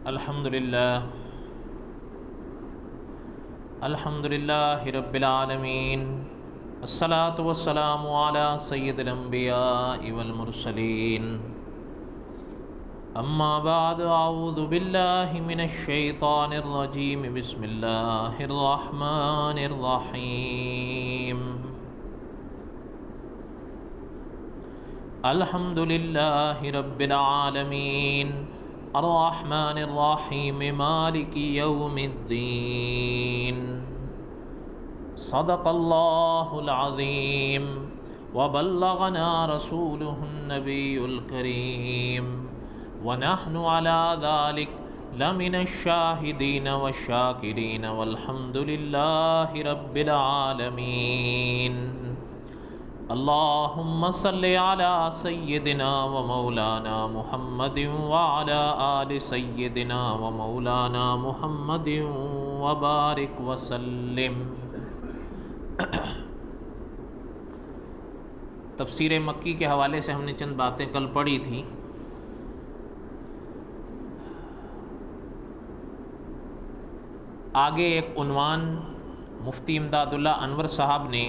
अल्हम्दुलिल्लाहि रब्बिल आलमीन अस्सलातु वस्सलामु अला सय्यिदिल अंबियाइ वल मुरसलीन अम्मा बाद अऊज़ु बिल्लाहि मिनश शैतानिर रजीम बिस्मिल्लाहिर रहमानिर रहीम अल्हम्दुलिल्लाहि रब्बिल आलमीन अर्रहमानिर रहीम मालिकि यौमिद्दीन सदक़ल्लाहुल अज़ीम व बल्लगना रसूलुहुन नबियुल करीम व नहनु अला ज़ालिक लमिनश शाहिदीन वश्शाकिरीन वल्हम्दुलिल्लाहि रब्बिल आलमीन। अल्लाहुम्मा सल्लि अला सय्यिदिना व मौलाना मुहम्मदिन व अला आलि सय्यिदिना व मौलाना मुहम्मदिन व बारिक व सल्लिम। तफसीर मक्की के हवाले से हमने चंद बातें कल पढ़ी थी। आगे एक उन्वान मुफ्ती इमदादुल्लाह अनवर साहब ने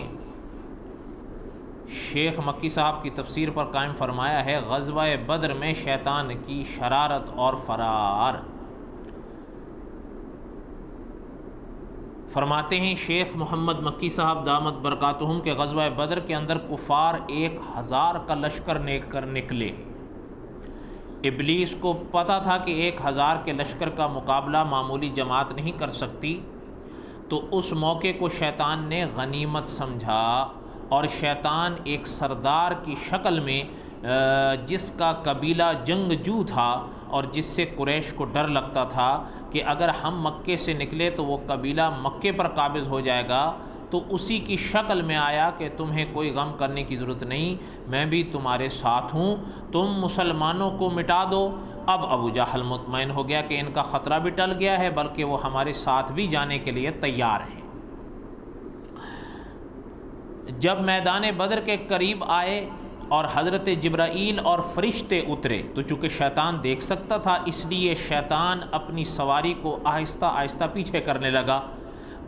शेख मक्की साहब की तफसीर पर कायम फरमाया है, ग़ज़वा बद्र में शैतान की शरारत और फरार। फरमाते हैं शेख मोहम्मद मक्की साहब दामत बरकातुहुम के ग़ज़वा बद्र के अंदर कुफ़ार 1000 का लश्कर लेकर निकले। इब्लीस को पता था कि 1000 के लश्कर का मुकाबला मामूली जमात नहीं कर सकती, तो उस मौके को शैतान ने गनीमत समझा और शैतान एक सरदार की शक्ल में जिसका कबीला जंगजू था और जिससे कुरैश को डर लगता था कि अगर हम मक्के से निकले तो वो कबीला मक्के पर काबिज़ हो जाएगा, तो उसी की शक्ल में आया कि तुम्हें कोई गम करने की ज़रूरत नहीं, मैं भी तुम्हारे साथ हूँ, तुम मुसलमानों को मिटा दो। अब अबू जहल मुतमईन हो गया कि इनका ख़तरा भी टल गया है, बल्कि वो हमारे साथ भी जाने के लिए तैयार हैं। जब मैदान बद्र के करीब आए और हज़रत जिब्राईल और फरिश्ते उतरे, तो चूँकि शैतान देख सकता था, इसलिए शैतान अपनी सवारी को आहिस्ता आहिस्ता पीछे करने लगा।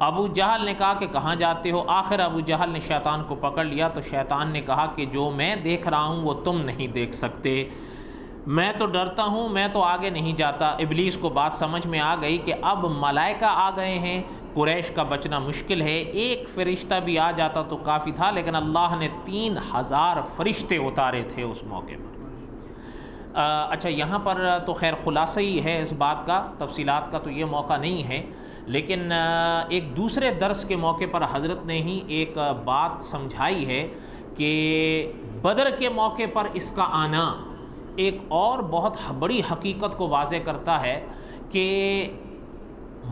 अबू जहल ने कहा कि कहाँ जाते हो? आखिर अबू जहल ने शैतान को पकड़ लिया, तो शैतान ने कहा कि जो मैं देख रहा हूँ वो तुम नहीं देख सकते, मैं तो डरता हूँ, मैं तो आगे नहीं जाता। इब्लीस को बात समझ में आ गई कि अब मलाइका आ गए हैं, कुरैश का बचना मुश्किल है, एक फ़रिश्ता भी आ जाता तो काफ़ी था, लेकिन अल्लाह ने 3000 फरिश्ते उतारे थे उस मौके पर। अच्छा, यहाँ पर तो खैर खुलासा ही है इस बात का, तफसीलात का तो ये मौका नहीं है, लेकिन एक दूसरे दर्स के मौके पर हज़रत ने ही एक बात समझाई है कि बदर के मौके पर इसका आना एक और बहुत बड़ी हकीकत को वाज़े करता है कि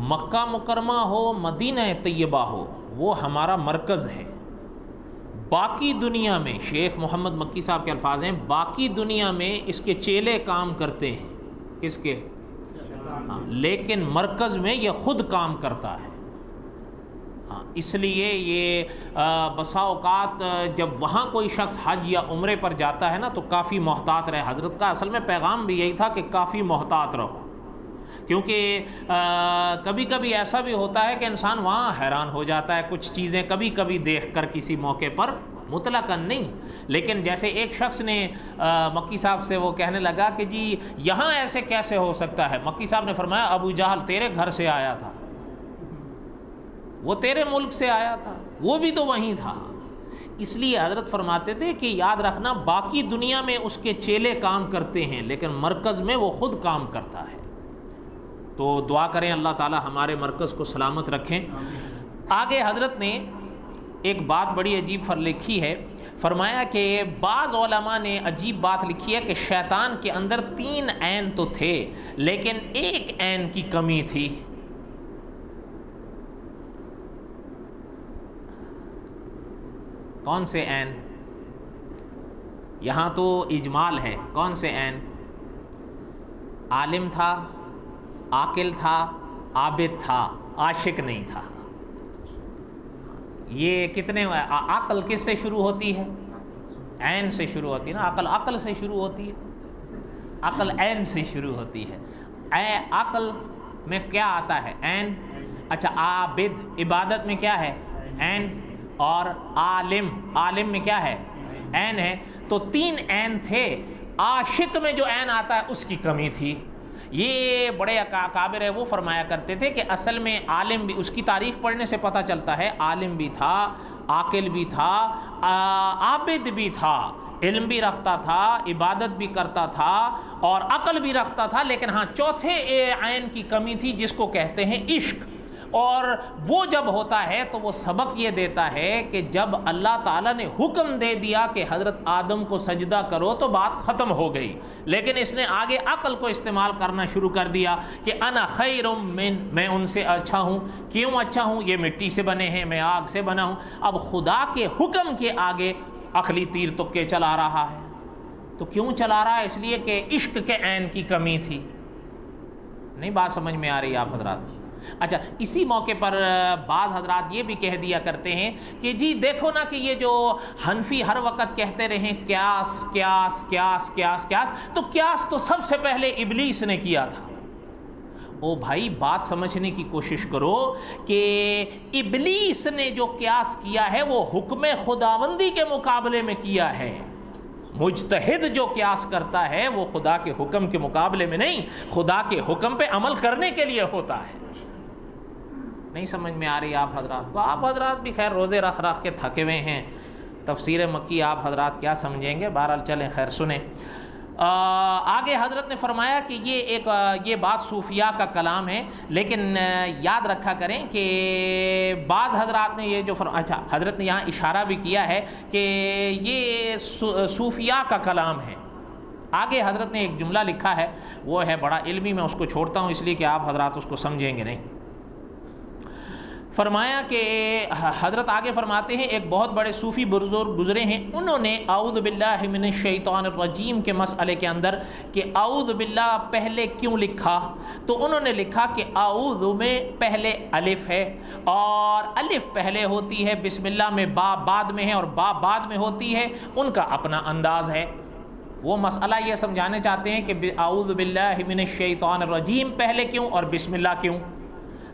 मक्का मुकरमा हो, मदीना तैयबा हो, वो हमारा मरकज़ है। बाकी दुनिया में, शेख मोहम्मद मक्की साहब के अल्फाज हैं, बाकी दुनिया में इसके चेले काम करते हैं, किसके? हाँ, लेकिन मरकज़ में ये ख़ुद काम करता है। हाँ, इसलिए ये बसा औक़ात जब वहाँ कोई शख्स हज या उम्रे पर जाता है ना, तो काफ़ी मोहतात रहे। हज़रत का असल में पैगाम भी यही था कि काफ़ी मोहतात रहो, क्योंकि कभी कभी ऐसा भी होता है कि इंसान वहाँ हैरान हो जाता है कुछ चीज़ें कभी कभी देख कर किसी मौके पर, मुतलकन नहीं। लेकिन जैसे एक शख्स ने मक्की साहब से वो कहने लगा कि जी यहाँ ऐसे कैसे हो सकता है? मक्की साहब ने फरमाया, अबू जहल तेरे घर से आया था, वो तेरे मुल्क से आया था, वो भी तो वहीं था। इसलिए हज़रत फरमाते थे कि याद रखना, बाकी दुनिया में उसके चेले काम करते हैं, लेकिन मरकज़ में वो ख़ुद काम करता है। तो दुआ करें अल्लाह ताला हमारे मरकज़ को सलामत रखें। आगे हज़रत ने एक बात बड़ी अजीब लिखी है, फरमाया कि बाज़ उलमा ने अजीब बात लिखी है कि शैतान के अंदर 3 ऐन तो थे, लेकिन एक ऐन की कमी थी। कौन से ऐन? यहाँ तो इजमाल है, कौन से ऐन? आलिम था, आकिल था, आबिद था, आशिक नहीं था। ये कितने? अक्ल किससे शुरू होती है? ऐन से शुरू होती है ना। अक्ल से शुरू होती है, अक्ल ऐन से शुरू होती है। अकल में क्या आता है? ऐन। अच्छा, आबिद इबादत में क्या है? ऐन। और आलिम, आलिम में क्या है? ऐन है। तो 3 ऐन थे। आशिक में जो ऐन आता है उसकी कमी थी। ये बड़े काबिर है, वो फरमाया करते थे कि असल में आलिम भी, उसकी तारीख पढ़ने से पता चलता है, आलिम भी था, आकिल भी था, आबिद भी था, इल्म भी रखता था, इबादत भी करता था और अकल भी रखता था। लेकिन हाँ, चौथे ऐन की कमी थी जिसको कहते हैं इश्क। और वो जब होता है तो वो सबक ये देता है कि जब अल्लाह ताला ने हुक्म दे दिया कि हज़रत आदम को सजदा करो तो बात ख़त्म हो गई, लेकिन इसने आगे अकल को इस्तेमाल करना शुरू कर दिया कि अना खैरुम मिन, मैं उनसे अच्छा हूँ। क्यों अच्छा हूँ? ये मिट्टी से बने हैं, मैं आग से बना हूँ। अब खुदा के हुक्म के आगे अकली तीर तुक्के चला रहा है। तो क्यों चला रहा है? इसलिए कि इश्क के ऐन की कमी थी। नहीं बात समझ में आ रही आप हजरात? अच्छा, इसी मौके पर बाज़ हजरात ये भी कह दिया करते हैं कि जी देखो ना कि ये जो हनफी हर वक़्त कहते रहे क्यास क्यास क्यास क्यास क्यास, तो क्यास तो सबसे पहले इब्लीस ने किया था। ओ भाई, बात समझने की कोशिश करो कि इब्लीस ने जो क्यास किया है वो हुक्म खुदावंदी के मुकाबले में किया है। मुजतहिद जो क्यास करता है वो खुदा के हुक्म के मुकाबले में नहीं, खुदा के हुक्म पे अमल करने के लिए होता है। नहीं समझ में आ रही आप हजरात को? आप हजरात भी खैर रोज़े रख रख के थके हुए हैं, तफसीर मक्की आप हजरात क्या समझेंगे। बहरहाल चलें, खैर सुने। आगे हज़रत ने फरमाया कि ये बात सूफिया का कलाम है, लेकिन याद रखा करें कि बाज़ हज़रात ने ये जो अच्छा, हज़रत ने यहाँ इशारा भी किया है कि ये सूफिया का कलाम है। आगे हज़रत ने एक जुमला लिखा है, वो है बड़ा इल्मी, मैं उसको छोड़ता हूँ इसलिए कि आप हज़रात उसको समझेंगे नहीं। फरमाया कि हज़रत आगे फरमाते हैं, एक बहुत बड़े सूफ़ी बुज़ुर्ग गुज़रे हैं, उन्होंने आऊज़ु बिल्लाहि मिनश शैतानिर रजीम के मसले के अंदर कि आऊज़ु बिल्लाह पहले क्यों लिखा, तो उन्होंने लिखा कि आऊज़ु में पहले अलिफ है और अलिफ पहले होती है, बिस्मिल्लाह में बा बाद में है और बा बाद में होती है। उनका अपना अंदाज़ है। वो मसला ये समझाने चाहते हैं कि आऊज़ु बिल्लाहि मिनश शैतानिर रजीम पहले क्यों और बिस्मिल्लाह क्यों।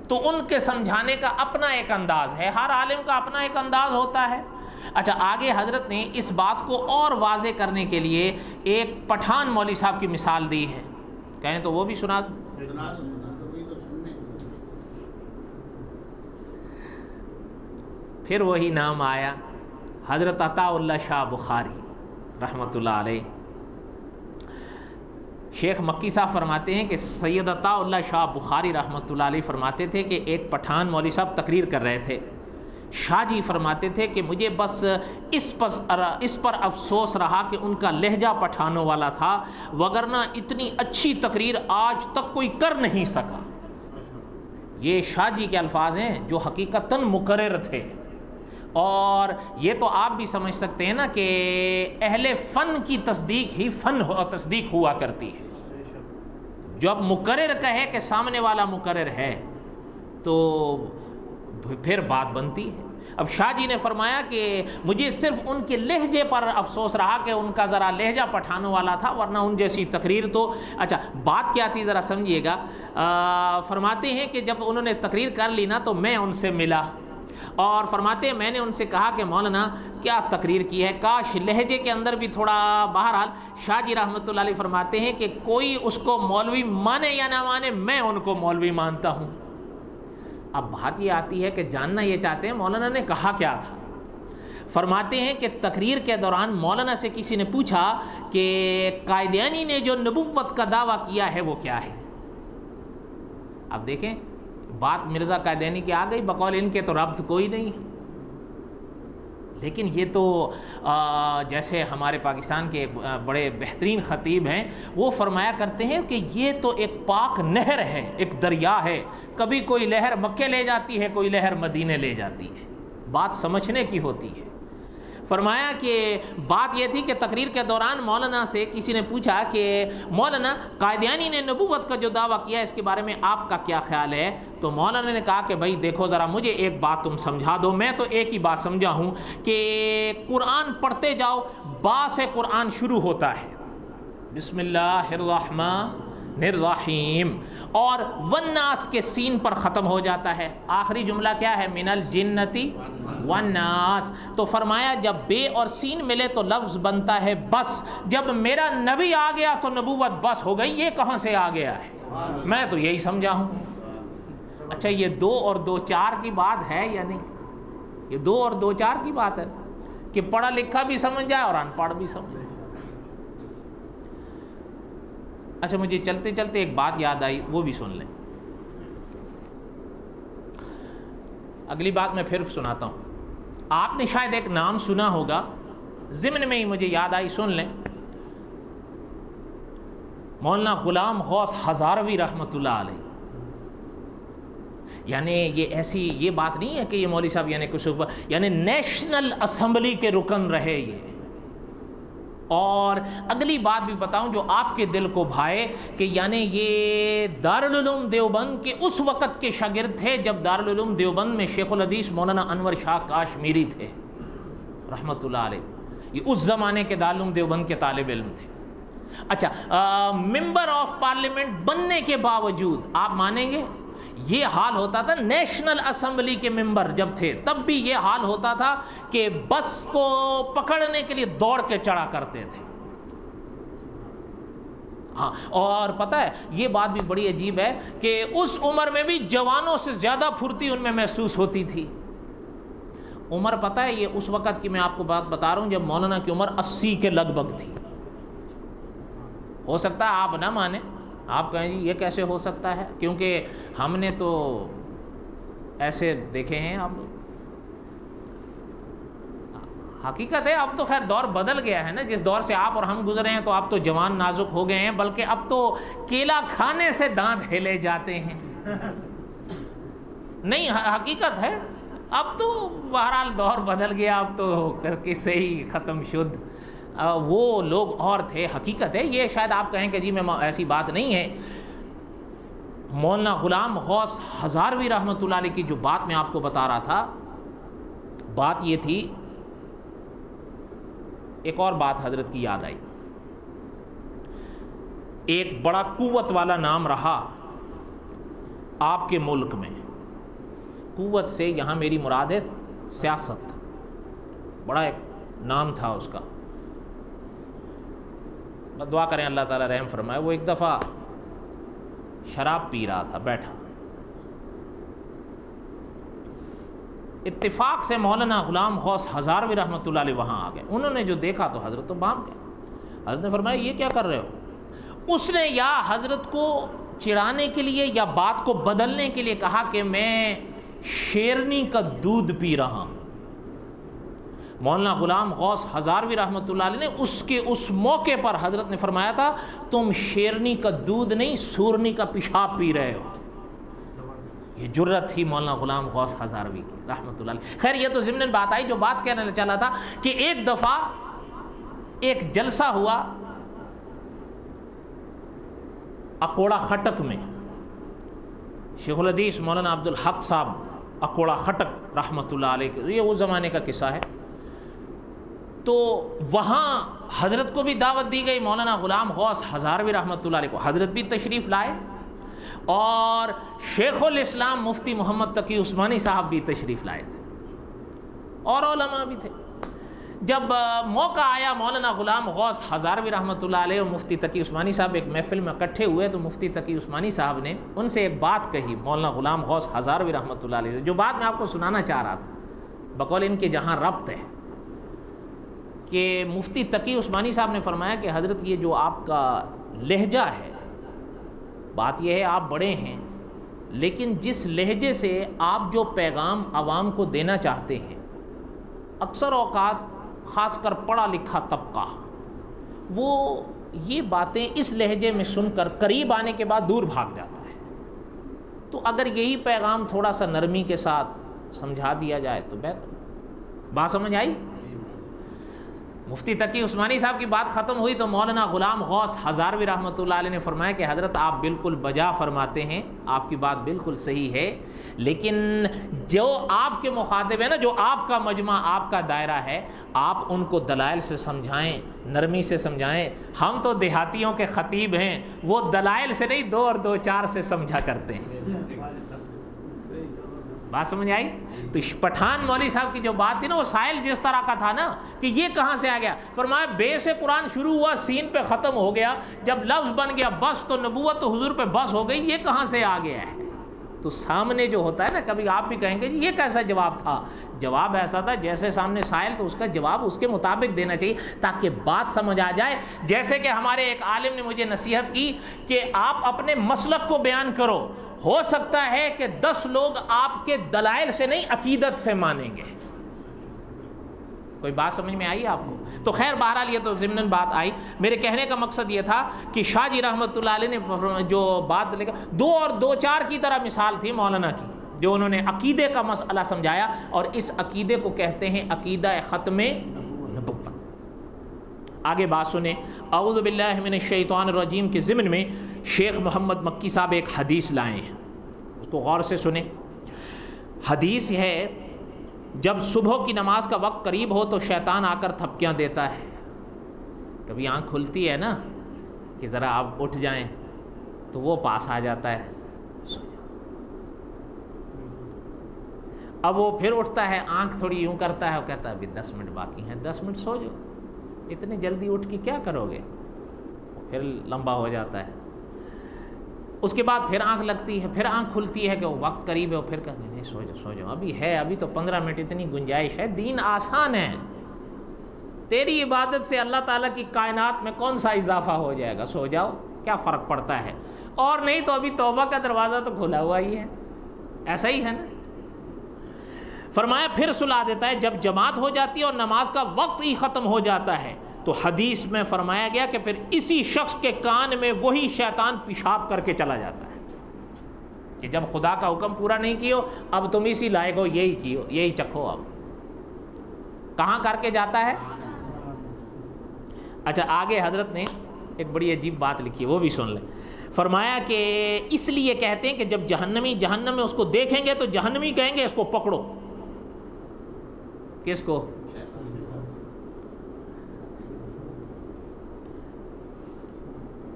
तो उनके समझाने का अपना एक अंदाज है, हर आलिम का अपना एक अंदाज होता है। अच्छा, आगे हजरत ने इस बात को और वाज़े करने के लिए एक पठान मौलवी साहब की मिसाल दी है। कहें तो वो भी सुना। फिर वही नाम आया, हजरत अताउल्लाह शाह बुखारी रहमतुल्लाह अलैह। शेख मक्की साहब फरमाते हैं कि सैयद अताउल्लाह शाह बुखारी रहमतुल्लाह अलैह फरमाते थे कि एक पठान मौलवी साहब तकरीर कर रहे थे। शाह जी फरमाते थे कि मुझे बस इस पर अफसोस रहा कि उनका लहजा पठानों वाला था, वगरना इतनी अच्छी तकरीर आज तक कोई कर नहीं सका। ये शाह जी के अल्फाज हैं जो हकीकतन मुकर्रर थे। और ये तो आप भी समझ सकते हैं ना कि अहले फ़न की तस्दीक ही तस्दीक हुआ करती है। जब मुकर्रर कहे कि सामने वाला मुकर्रर है तो फिर बात बनती है। अब शाह जी ने फरमाया कि मुझे सिर्फ उनके लहजे पर अफसोस रहा कि उनका ज़रा लहजा पठानों वाला था, वरना उन जैसी तकरीर तो। अच्छा, बात क्या थी ज़रा समझिएगा। फरमाते हैं कि जब उन्होंने तकरीर कर ली ना तो मैं उनसे मिला और फरमाते हैं मैंने उनसे कहा कि मौलाना क्या तकरीर की है, काश लहजे के अंदर भी थोड़ा। बहरहाल शाह जी रहमतुल्लाह अलैह फरमाते हैं कि कोई उसको मौलवी माने या ना माने, मैं उनको मौलवी मानता हूँ। अब बात ये आती है कि जानना ये चाहते हैं मौलाना ने कहा क्या था। फरमाते हैं कि तकरीर के दौरान मौलाना से किसी ने पूछा कि कायदानी ने जो नबुव्वत का दावा किया है वो क्या है। अब देखें, बात मिर्ज़ा कायदानी की आ गई, बकौल इनके तो रब्त कोई नहीं। लेकिन ये तो जैसे हमारे पाकिस्तान के बड़े बेहतरीन ख़तीब हैं, वो फरमाया करते हैं कि ये तो एक पाक नहर है, एक दरिया है, कभी कोई लहर मक्के ले जाती है, कोई लहर मदीने ले जाती है। बात समझने की होती है। फरमाया कि बात यह थी कि तकरीर के दौरान मौलाना से किसी ने पूछा कि मौलाना कायदानी ने नबूवत का जो दावा किया है इसके बारे में आपका क्या ख्याल है। तो मौलाना ने कहा कि भाई देखो ज़रा मुझे एक बात तुम समझा दो। मैं तो एक ही बात समझा हूँ कि कुरान पढ़ते जाओ, बा से कुरान शुरू होता है, बिस्मिल्लाहिर्रहमानिर्रहीम, निर्रहीम, और वन्नास के सीन पर ख़त्म हो जाता है। आखिरी जुमला क्या है? मिनल जिन्नति वन्नास। तो फरमाया जब बे और सीन मिले तो लफ्ज़ बनता है बस। जब मेरा नबी आ गया तो नबूवत बस हो गई। ये कहाँ से आ गया है? मैं तो यही समझा हूँ। अच्छा, ये 2 और 2 4 की बात है या नहीं? ये 2 और 2 4 की बात है कि पढ़ा लिखा भी समझ जाए और अनपढ़ भी समझ जाए। अच्छा, मुझे चलते चलते एक बात याद आई, वो भी सुन लें। अगली बात मैं फिर सुनाता हूँ। आपने शायद एक नाम सुना होगा, ज़िम्न में ही मुझे याद आई, सुन लें। मौलाना गुलाम गौस हज़ारवी रहमतुल्लाह अलैह। यानी ये ऐसी ये बात नहीं है कि ये मौलवी साहब यानी कुछ यानी नेशनल असेंबली के रुकन रहे ये। और अगली बात भी बताऊं जो आपके दिल को भाए कि यानी ये दारुल उलूम देवबंद के उस वक़्त के शागिर्द थे जब दारुल उलूम देवबंद में शेखुल हदीस मौलाना अनवर शाह काश्मीरी थे रहमतुल्लाह अलैह। ये उस ज़माने के दारुल उलूम देवबंद के तालिब इल्म थे। अच्छा, मेंबर ऑफ पार्लियामेंट बनने के बावजूद आप मानेंगे ये हाल होता था। नेशनल असेंबली के मेंबर जब थे तब भी ये हाल होता था कि बस को पकड़ने के लिए दौड़ के चढ़ा करते थे। हाँ, और पता है ये बात भी बड़ी अजीब है कि उस उम्र में भी जवानों से ज़्यादा फुर्ती उनमें महसूस होती थी। उम्र पता है ये उस वक़्त की मैं आपको बात बता रहा हूँ जब मौलाना की उम्र 80 के लगभग थी। हो सकता है आप ना माने, आप कहें जी ये कैसे हो सकता है, क्योंकि हमने तो ऐसे देखे हैं। अब हकीकत है अब तो खैर दौर बदल गया है ना, जिस दौर से आप और हम गुजरे हैं तो आप तो जवान नाजुक हो गए हैं, बल्कि अब तो केला खाने से दांत हिले जाते हैं। नहीं, हकीकत है अब तो बहरहाल दौर बदल गया, अब तो किससे ही ख़त्म शुद्ध वो लोग और थे। हकीकत है ये, शायद आप कहें कि जी मैं ऐसी बात नहीं है। मौलाना गुलाम गौस हज़ारवी रहमतुल्लाह अलैह की जो बात मैं आपको बता रहा था, बात ये थी, एक और बात हजरत की याद आई। एक बड़ा कुव्वत वाला नाम रहा आपके मुल्क में। कुव्वत से यहाँ मेरी मुराद है सियासत, बड़ा एक नाम था उसका। दुआ करें अल्लाह ताला रहम फरमाए। वो एक दफ़ा शराब पी रहा था बैठा, इत्तेफाक से मौलाना गुलाम गौस हज़ारवी रहमतुल्लाह अलैह वहाँ आ गए। उन्होंने जो देखा तो हज़रत तो भाग गए। हज़रत ने फरमाया ये क्या कर रहे हो? उसने या हज़रत को चिढ़ाने के लिए या बात को बदलने के लिए कहा कि मैं शेरनी का दूध पी रहा हूँ। मौलाना गुलाम गौस हज़ारवी रहमतुल्लाह अलैह ने उसके उस मौके पर हज़रत ने फरमाया था तुम शेरनी का दूध नहीं सूरनी का पेशाब पी रहे हो। ये जुर्रत थी मौलाना गुलाम गौस हज़ारवी की रहमतुल्लाह अलैह। खैर ये तो ज़िम्नन बात आई। जो बात कहने चला था कि एक दफ़ा एक जलसा हुआ अकोड़ा खटक में। शेखुल हदीस मौलाना अब्दुल हक साहब अकोड़ा खटक रहमतुल्लाह अलैह, ये उस ज़माने का किस्सा है। तो वहाँ हज़रत को भी दावत दी गई, मौलाना गुलाम गौस हज़ारवी रहमतुल्लाह अलैह को हज़रत भी तशरीफ़ लाए और शेखुल इस्लाम मुफ्ती मोहम्मद तकी उस्मानी साहब भी तशरीफ़ लाए थे और उलमा भी थे। जब मौका आया मौलाना गुलाम गौस हज़ारवी रहमतुल्लाह अलैह और मुफ्ती तकी उस्मानी साहब एक महफ़िल में इकट्ठे हुए, तो मुफ्ती तकी उस्मानी साहब ने उनसे एक बात कही मौलाना गुलाम गौस हज़ारवी रहमतुल्लाह अलैह से, जो बात मैं आपको सुनाना चाह रहा था बकौल इनके जहाँ रब्त है कि मुफ्ती तकी उस्मानी साहब ने फरमाया कि हज़रत ये जो आपका लहजा है, बात यह है आप बड़े हैं लेकिन जिस लहजे से आप जो पैगाम आवाम को देना चाहते हैं, अक्सर औकात ख़ासकर पढ़ा लिखा तबका वो ये बातें इस लहजे में सुनकर करीब आने के बाद दूर भाग जाता है। तो अगर यही पैगाम थोड़ा सा नरमी के साथ समझा दिया जाए तो बेहतर। बात समझ आई? मुफ्ती तकी उस्मानी साहब की बात ख़त्म हुई तो मौलाना ग़ुलाम गौस हज़ारवी रहमतुल्लाह अलैह ने फरमाया कि हज़रत आप बिल्कुल बजा फरमाते हैं, आपकी बात बिल्कुल सही है, लेकिन जो आपके मुखातिब है ना, जो आपका मजमा, आपका दायरा है, आप उनको दलाइल से समझाएं, नरमी से समझाएं। हम तो देहातियों के ख़तीब हैं, वो दलाइल से नहीं 2 और 2 4 से समझा करते हैं। बात समझ आई? तो पठान मौलवी साहब की जो बात थी ना, वो साहिल जिस तरह का था ना कि ये कहाँ से आ गया, फरमाया बे से कुरान शुरू हुआ, सीन पे ख़त्म हो गया, जब लफ्ज़ बन गया बस तो नबूवत तो हुजूर पे बस हो गई, ये कहाँ से आ गया है? तो सामने जो होता है ना, कभी आप भी कहेंगे जी ये कैसा जवाब था, जवाब ऐसा था जैसे सामने साहिल, तो उसका जवाब उसके मुताबिक देना चाहिए ताकि बात समझ आ जाए। जैसे कि हमारे एक आलिम ने मुझे नसीहत की कि आप अपने मसलक को बयान करो, हो सकता है कि 10 लोग आपके दलाइल से नहीं अकीदत से मानेंगे। कोई बात समझ में आई आपको? तो खैर बहरहाल ये तो ज़िम्नन बात आई। मेरे कहने का मकसद ये था कि शाह जी रहमतुल्लाह अलैह ने जो बात लेकर 2 और 2 4 की तरह मिसाल थी मौलाना की, जो उन्होंने अकीदे का मसला समझाया, और इस अकीदे को कहते हैं अकीदा ख़त्मे नबुव्वत। आगे बात सुने। औज़ु बिल्लाहि मिनश शैतानिर रजीम के ज़िम्न में शेख मोहम्मद मक्की साहब एक हदीस लाए हैं, उसको गौर से सुने। हदीस है, जब सुबह की नमाज का वक्त करीब हो तो शैतान आकर थपकियां देता है। कभी आंख खुलती है ना कि ज़रा आप उठ जाएं, तो वो पास आ जाता है, सो जाओ। अब वो फिर उठता है, आंख थोड़ी यूं करता है, वो कहता है अभी 10 मिनट बाकी हैं, 10 मिनट सो जाओ, इतनी जल्दी उठ के क्या करोगे? फिर लंबा हो जाता है। उसके बाद फिर आंख लगती है, फिर आंख खुलती है कि वो वक्त करीब है, वो फिर कहते नहीं सो जाओ, सो जाओ, अभी है, अभी तो 15 मिनट, इतनी गुंजाइश है, दीन आसान है, तेरी इबादत से अल्लाह ताला की कायनात में कौन सा इजाफा हो जाएगा, सो जाओ, क्या फ़र्क पड़ता है? और नहीं तो अभी तौबा का दरवाज़ा तो खुला हुआ ही है, ऐसा ही है ना। फरमाया फिर सुला देता है जब जमात हो जाती है और नमाज का वक्त ही ख़त्म हो जाता है, तो हदीस में फरमाया गया कि फिर इसी शख्स के कान में वही शैतान पेशाब करके चला जाता है कि जब खुदा का हुक्म पूरा नहीं कियो, अब तुम इसी लायक हो, यही कियो, यही चखो। अब कहाँ करके जाता है? अच्छा, आगे हजरत ने एक बड़ी अजीब बात लिखी है, वो भी सुन ले। फरमाया कि इसलिए कहते हैं कि जब जहन्नमी जहन्नम में उसको देखेंगे तो जहन्नमी कहेंगे इसको पकड़ो। किसको?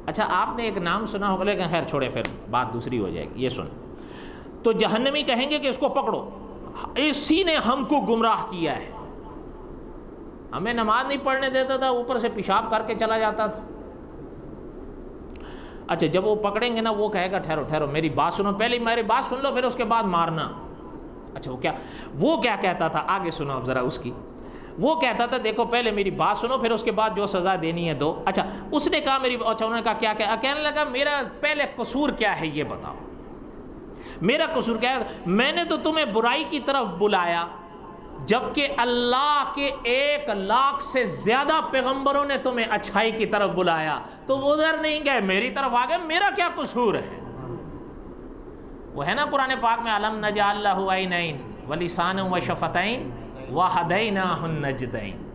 अच्छा, आपने एक नाम सुना होगा, लेकिन खैर छोड़े, फिर बात दूसरी हो जाएगी। ये सुन, तो जहन्नमी कहेंगे कि इसको पकड़ो, इसी ने हमको गुमराह किया है, हमें नमाज नहीं पढ़ने देता था, ऊपर से पेशाब करके चला जाता था। अच्छा, जब वो पकड़ेंगे ना, वो कहेगा ठहरो ठहरो, मेरी बात सुनो, पहले मेरी बात सुन लो, फिर उसके बाद मारना। अच्छा, वो क्या कहता था, आगे सुनो अब ज़रा उसकी। वो कहता था देखो पहले मेरी बात सुनो, फिर उसके बाद जो सज़ा देनी है दो। अच्छा, उसने कहा मेरी, अच्छा उन्होंने कहा क्या क्या, कहने लगा मेरा पहले कसूर क्या है ये बताओ, मेरा कसूर क्या है? मैंने तो तुम्हें बुराई की तरफ बुलाया, जबकि अल्लाह के 1 लाख से ज़्यादा पैगंबरों ने तुम्हें अच्छाई की तरफ बुलाया, तो उधर नहीं गए, मेरी तरफ आ गए, मेरा क्या कसूर है? वो है ना कुरान पाक में, अलम नजअल लहू ऐनैन व लिसानन व शफ़तैन व हदैनाहुन नजदैन।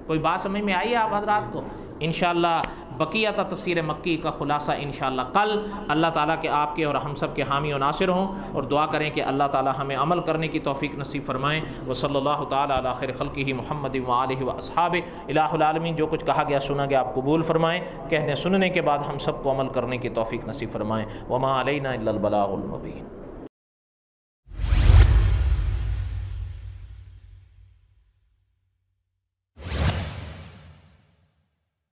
कोई बात समझ में आई है आप हजरात को? इंशाअल्लाह बकियत तफसीर मक्की का खुलासा इंशाअल्लाह कल। अल्लाह ताला के आपके और हम सब के हामी और नासिर हों, और दुआ करें कि अल्लाह ताला हमें अमल करने की तौफीक नसीब फरमाएँ। व सल्लल्लाहु ताला अला खैर खल्क़िही मुहम्मद व आलिहि व अस्हाबि इलाहुल आलमीन। जो कुछ कहा गया सुना गया आप कबूल फरमाएँ, कहने सुनने के बाद हम सबको अमल करने की तौफीक नसीब फरमाएँ। व मा अलैना इल्लल बलागुल मुबीन।